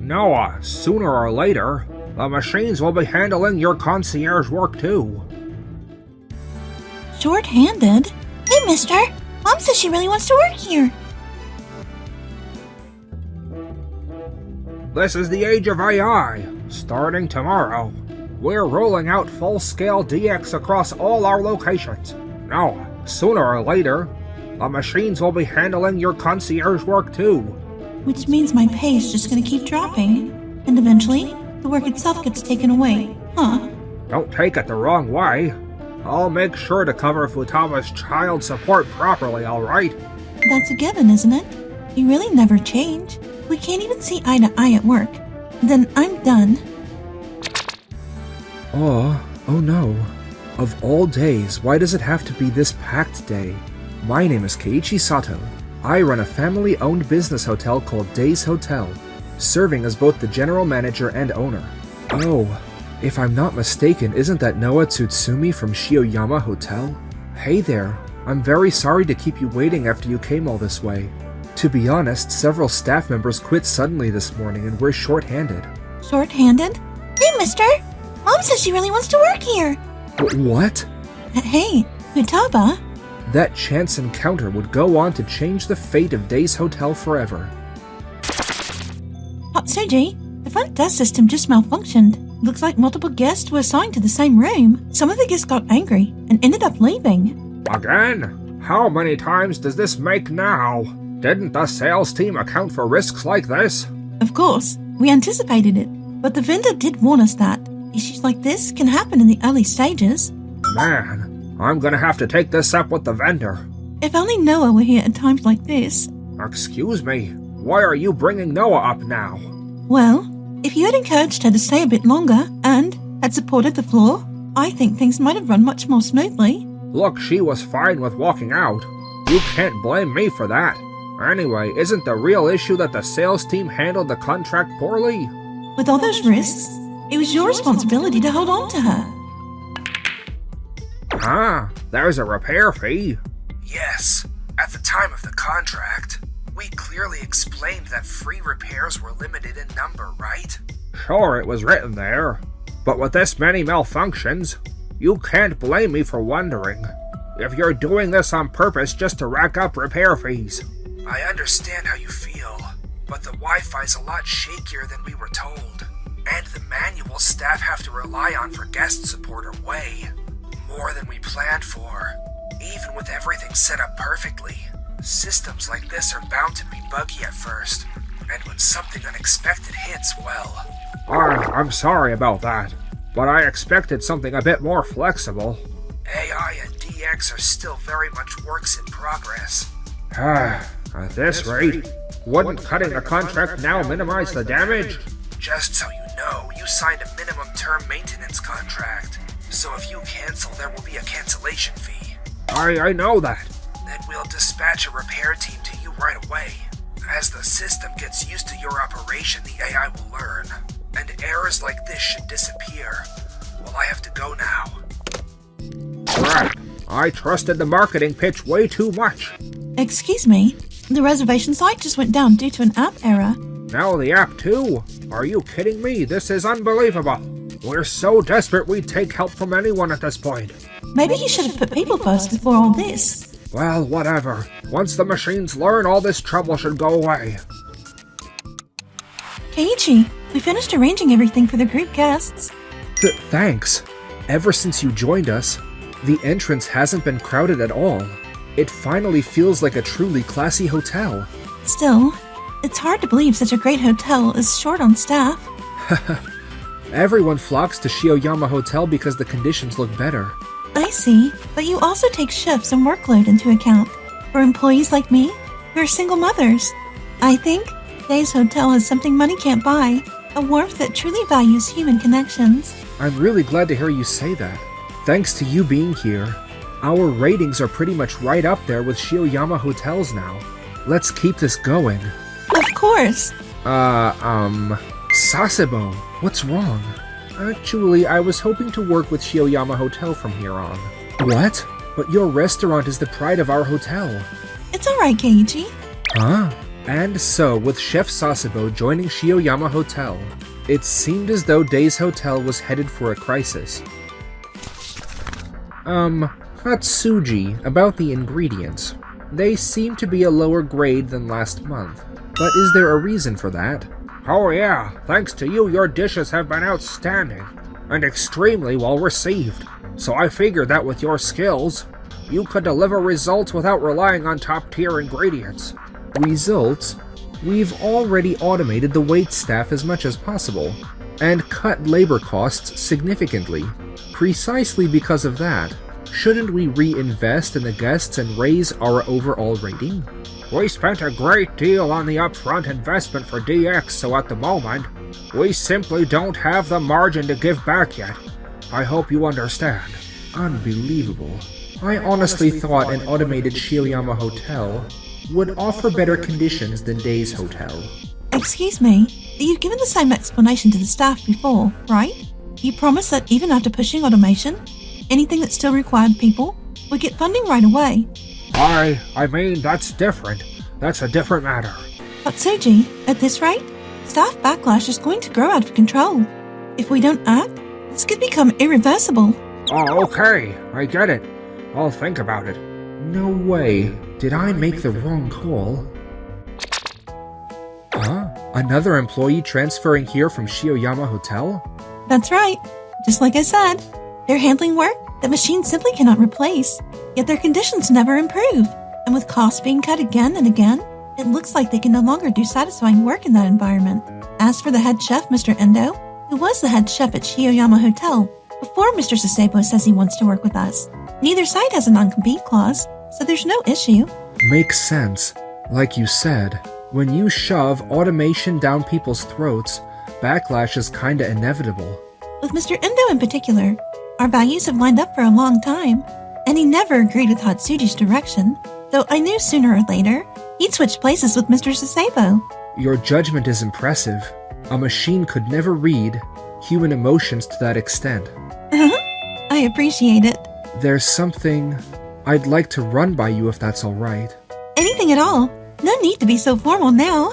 Noah, sooner or later, the machines will be handling your concierge work too. Short-handed? Hey, mister! Mom says she really wants to work here. This is the age of AI. Starting tomorrow, we're rolling out full-scale DX across all our locations. Now, sooner or later, the machines will be handling your concierge work too. Which means my pay is just gonna keep dropping. And eventually, the work itself gets taken away, huh? Don't take it the wrong way. I'll make sure to cover Futama's child support properly, alright? That's a given, isn't it? You really never change. We can't even see eye to eye at work. Then I'm done. Oh no. Of all days, why does it have to be this packed day? My name is Keiichi Sato. I run a family-owned business hotel called Days Hotel, serving as both the general manager and owner. Oh, if I'm not mistaken, isn't that Noah Tsutsumi from Shioyama Hotel? Hey there, I'm very sorry to keep you waiting after you came all this way. To be honest, several staff members quit suddenly this morning and we're short-handed. Short-handed? Hey, mister! Mom says she really wants to work here! What? Hey, Futaba! That chance encounter would go on to change the fate of Days Hotel forever. Hatsuji, the front desk system just malfunctioned. Looks like multiple guests were assigned to the same room. Some of the guests got angry and ended up leaving. Again? How many times does this make now? Didn't the sales team account for risks like this? Of course, we anticipated it, but the vendor did warn us that issues like this can happen in the early stages. Man, I'm gonna have to take this up with the vendor. If only Noah were here at times like this. Excuse me, why are you bringing Noah up now? Well, if you had encouraged her to stay a bit longer and had supported the floor, I think things might have run much more smoothly. Look, she was fine with walking out. You can't blame me for that. Anyway, isn't the real issue that the sales team handled the contract poorly? With all those risks, it was your responsibility to hold on to her. Ah, there's a repair fee. Yes, at the time of the contract, we clearly explained that free repairs were limited in number, right? Sure, it was written there. But with this many malfunctions, you can't blame me for wondering if you're doing this on purpose just to rack up repair fees. I understand how you feel, but the Wi-Fi's a lot shakier than we were told, and the manual staff have to rely on for guest support are way more than we planned for. Even with everything set up perfectly, systems like this are bound to be buggy at first, and when something unexpected hits, well... I'm sorry about that, but I expected something a bit more flexible. AI and DX are still very much works in progress. At this rate, wouldn't cutting the contract now minimize the damage? Just so you know, you signed a minimum term maintenance contract, so if you cancel, there will be a cancellation fee. I know that. Then we'll dispatch a repair team to you right away. As the system gets used to your operation, the AI will learn, and errors like this should disappear. Well, I have to go now. Crap, I trusted the marketing pitch way too much. Excuse me, the reservation site just went down due to an app error. Now the app too? Are you kidding me? This is unbelievable. We're so desperate we'd take help from anyone at this point. Maybe he should have put people first before all this. Well, whatever. Once the machines learn, all this trouble should go away. Keiichi, we finished arranging everything for the group guests. Thanks. Ever since you joined us, the entrance hasn't been crowded at all. It finally feels like a truly classy hotel. Still, it's hard to believe such a great hotel is short on staff. Everyone flocks to Shioyama Hotel because the conditions look better. I see, but you also take shifts and workload into account. For employees like me, who are single mothers. I think Days Hotel has something money can't buy, a warmth that truly values human connections. I'm really glad to hear you say that. Thanks to you being here, our ratings are pretty much right up there with Shioyama hotels now. Let's keep this going. Of course! Sasebo, what's wrong? Actually, I was hoping to work with Shioyama Hotel from here on. What? But your restaurant is the pride of our hotel. It's alright, Keiichi. Huh? And so, with Chef Sasebo joining Shioyama Hotel, it seemed as though Days Hotel was headed for a crisis. Hatsuji, about the ingredients. They seem to be a lower grade than last month, but is there a reason for that? Oh yeah, thanks to you, your dishes have been outstanding, and extremely well received. So I figured that with your skills, you could deliver results without relying on top-tier ingredients. Results? We've already automated the wait staff as much as possible, and cut labor costs significantly. Precisely because of that, shouldn't we reinvest in the guests and raise our overall rating? We spent a great deal on the upfront investment for DX, so at the moment, we simply don't have the margin to give back yet. I hope you understand. Unbelievable. I honestly thought an automated Shioyama Hotel would offer better conditions than Days Hotel. Excuse me, you've given the same explanation to the staff before, right? You promised that even after pushing automation, anything that still required people would get funding right away. I mean, that's different. That's a different matter. But Suji, at this rate, staff backlash is going to grow out of control. If we don't act, this could become irreversible. Oh, okay. I get it. I'll think about it. No way. Did I make the wrong call? Huh? Another employee transferring here from Shioyama Hotel? That's right. Just like I said, they're handling work that machines simply cannot replace, yet their conditions never improve. And with costs being cut again and again, it looks like they can no longer do satisfying work in that environment. As for the head chef, Mr. Endo, who was the head chef at Shioyama Hotel before Mr. Sasebo says he wants to work with us, neither side has a non-compete clause, so there's no issue. Makes sense. Like you said, when you shove automation down people's throats, backlash is kinda inevitable. With Mr. Endo in particular, our values have lined up for a long time, and he never agreed with Hatsuji's direction, though I knew sooner or later he'd switch places with Mr. Sasebo. Your judgment is impressive. A machine could never read human emotions to that extent. I appreciate it. There's something I'd like to run by you if that's alright. Anything at all. No need to be so formal now.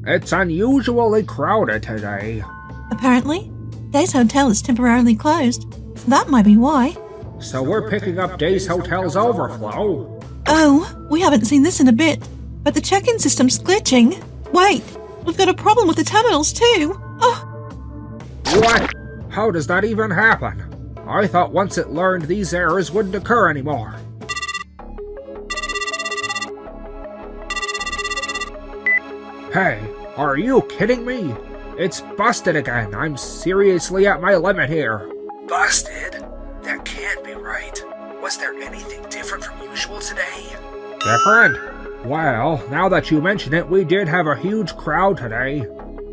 It's unusually crowded today. Apparently, Days Hotel is temporarily closed, so that might be why. So we're picking up Days Hotel's overflow. Oh, we haven't seen this in a bit, but the check-in system's glitching. Wait, we've got a problem with the terminals too. Oh. What? How does that even happen? I thought once it learned these errors wouldn't occur anymore. Hey, are you kidding me? It's busted again. I'm seriously at my limit here. Busted? That can't be right. Was there anything different from usual today? Different? Well, now that you mention it, we did have a huge crowd today.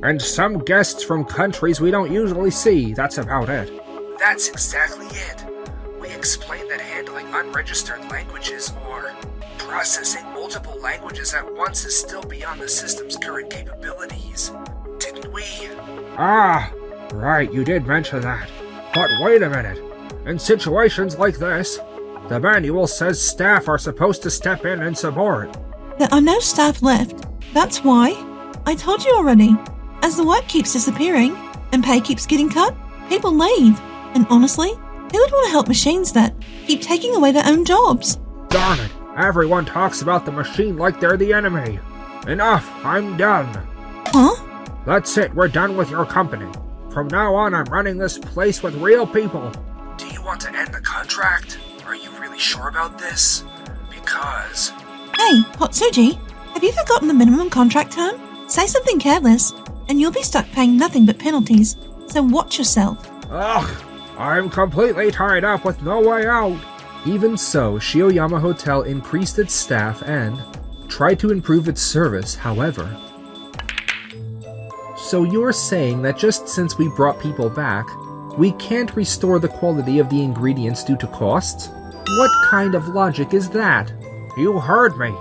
And some guests from countries we don't usually see. That's about it. That's exactly it. We explained that handling unregistered languages or processing multiple languages at once is still beyond the system's current capabilities. Didn't we? Ah, right, you did mention that. But wait a minute. In situations like this, the manual says staff are supposed to step in and support. There are no staff left. That's why. I told you already. As the work keeps disappearing and pay keeps getting cut, people leave. And honestly, who would want to help machines that keep taking away their own jobs? Darn it. Everyone talks about the machine like they're the enemy. Enough. I'm done. Huh? That's it. We're done with your company. From now on, I'm running this place with real people. Do you want to end the contract? Are you really sure about this? Because... Hey, Hatsuji, have you forgotten the minimum contract term? Say something careless, and you'll be stuck paying nothing but penalties, so watch yourself. Ugh, I'm completely tied up with no way out. Even so, Shioyama Hotel increased its staff and tried to improve its service, however. So you're saying that just since we brought people back, we can't restore the quality of the ingredients due to costs? What kind of logic is that? You heard me.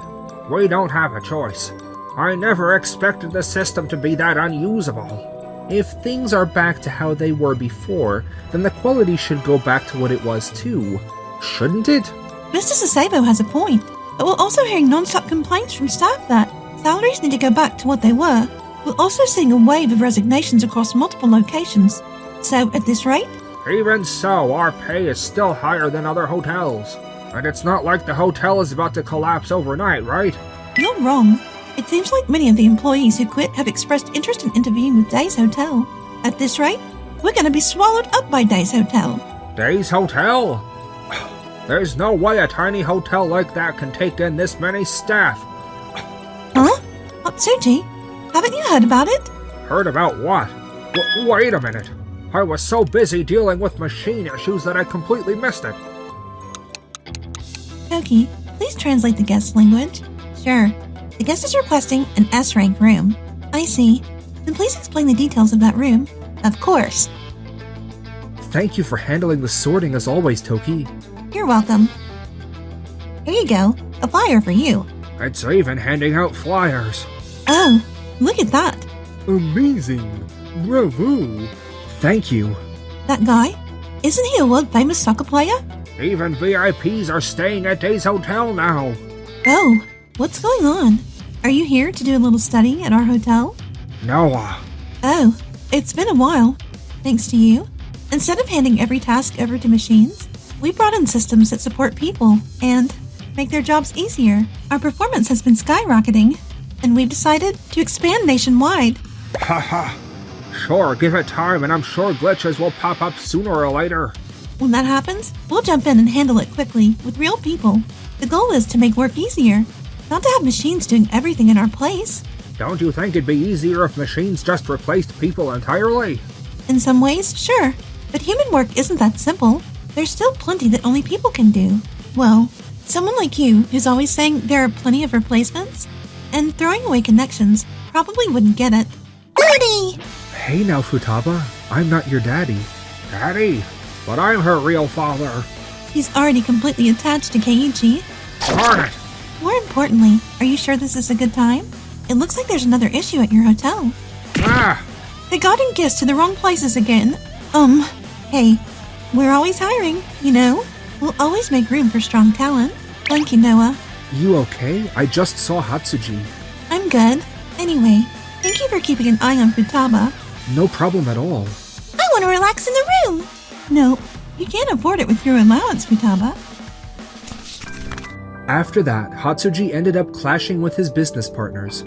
We don't have a choice. I never expected the system to be that unusable. If things are back to how they were before, then the quality should go back to what it was too, shouldn't it? Mr. Sasebo has a point. but we're also hearing non-stop complaints from staff that salaries need to go back to what they were. We're also seeing a wave of resignations across multiple locations. So, at this rate, Even so, our pay is still higher than other hotels. And it's not like the hotel is about to collapse overnight, right? you're wrong. It seems like many of the employees who quit have expressed interest in interviewing with Days Hotel. At this rate, we're going to be swallowed up by Days Hotel. Days Hotel? There's no way a tiny hotel like that can take in this many staff. Huh? Hatsuji, haven't you heard about it? Heard about what? Wait a minute. I was so busy dealing with machine issues that I completely missed it. Koki, please translate the guest's language. Sure. The guest is requesting an S-rank room. I see. Then please explain the details of that room. Of course. Thank you for handling the sorting as always, Toki. You're welcome. Here you go. A flyer for you. It's even handing out flyers. Oh, look at that. Amazing. Bravo. Thank you. That guy? Isn't he a world-famous soccer player? Even VIPs are staying at Days Hotel now. Oh, what's going on? Are you here to do a little study at our hotel? Noah. Oh, it's been a while. Thanks to you. Instead of handing every task over to machines, we brought in systems that support people and make their jobs easier. Our performance has been skyrocketing, and we've decided to expand nationwide. Haha. Sure, give it time and I'm sure glitches will pop up sooner or later. When that happens, we'll jump in and handle it quickly with real people. The goal is to make work easier, not to have machines doing everything in our place. Don't you think it'd be easier if machines just replaced people entirely? In some ways, sure, but human work isn't that simple. There's still plenty that only people can do. Well, someone like you, who's always saying there are plenty of replacements, and throwing away connections, probably wouldn't get it. Daddy! Hey now, Futaba. I'm not your daddy. Daddy? But I'm her real father. He's already completely attached to Keiichi. Darn it! More importantly, are you sure this is a good time? It looks like there's another issue at your hotel. Ah! They got in gifts to the wrong places again. Hey, we're always hiring, you know? We'll always make room for strong talent. Thank you, Noah. You okay? I just saw Hatsuji. I'm good. Anyway, thank you for keeping an eye on Futaba. No problem at all. I want to relax in the room. No, you can't afford it with your allowance, Futaba. After that, Hatsuji ended up clashing with his business partners.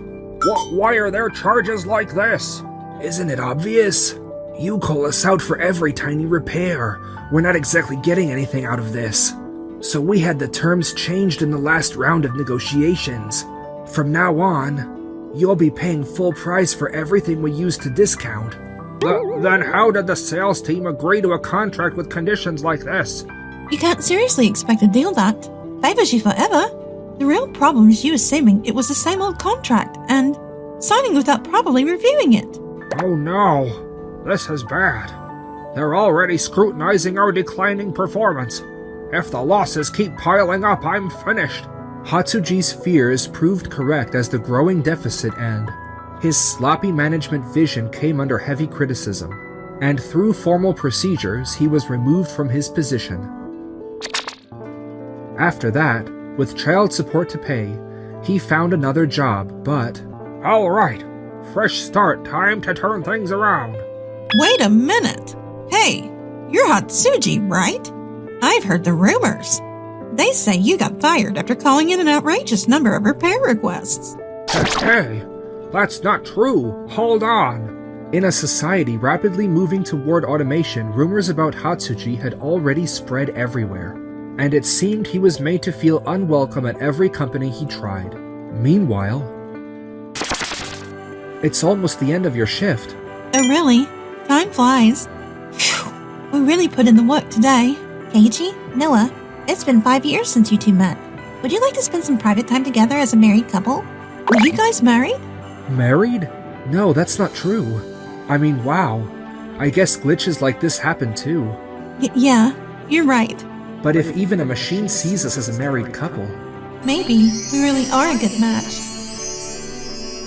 Why are there charges like this? Isn't it obvious? You call us out for every tiny repair. We're not exactly getting anything out of this. So we had the terms changed in the last round of negotiations. From now on, you'll be paying full price for everything we use to discount. Then how did the sales team agree to a contract with conditions like this? You can't seriously expect a deal that favors you forever. The real problem is you assuming it was the same old contract and signing without properly reviewing it. Oh no, this is bad. They're already scrutinizing our declining performance. If the losses keep piling up, I'm finished. Hatsuji's fears proved correct as the growing deficit and his sloppy management vision came under heavy criticism, and through formal procedures he was removed from his position. After that, with child support to pay, he found another job, but... Alright, fresh start, time to turn things around. Wait a minute. Hey, you're Hatsuji, right? I've heard the rumors. They say you got fired after calling in an outrageous number of repair requests. Hey, that's not true. Hold on. In a society rapidly moving toward automation, rumors about Hatsuji had already spread everywhere, and it seemed he was made to feel unwelcome at every company he tried. Meanwhile, it's almost the end of your shift. Oh really? Time flies. Phew. We really put in the work today. Keiichi, Noah, it's been 5 years since you two met. Would you like to spend some private time together as a married couple? Were you guys married? Married? No, that's not true. I mean, wow. I guess glitches like this happen too. Yeah, you're right. But if even a machine sees us as a married couple... Maybe we really are a good match.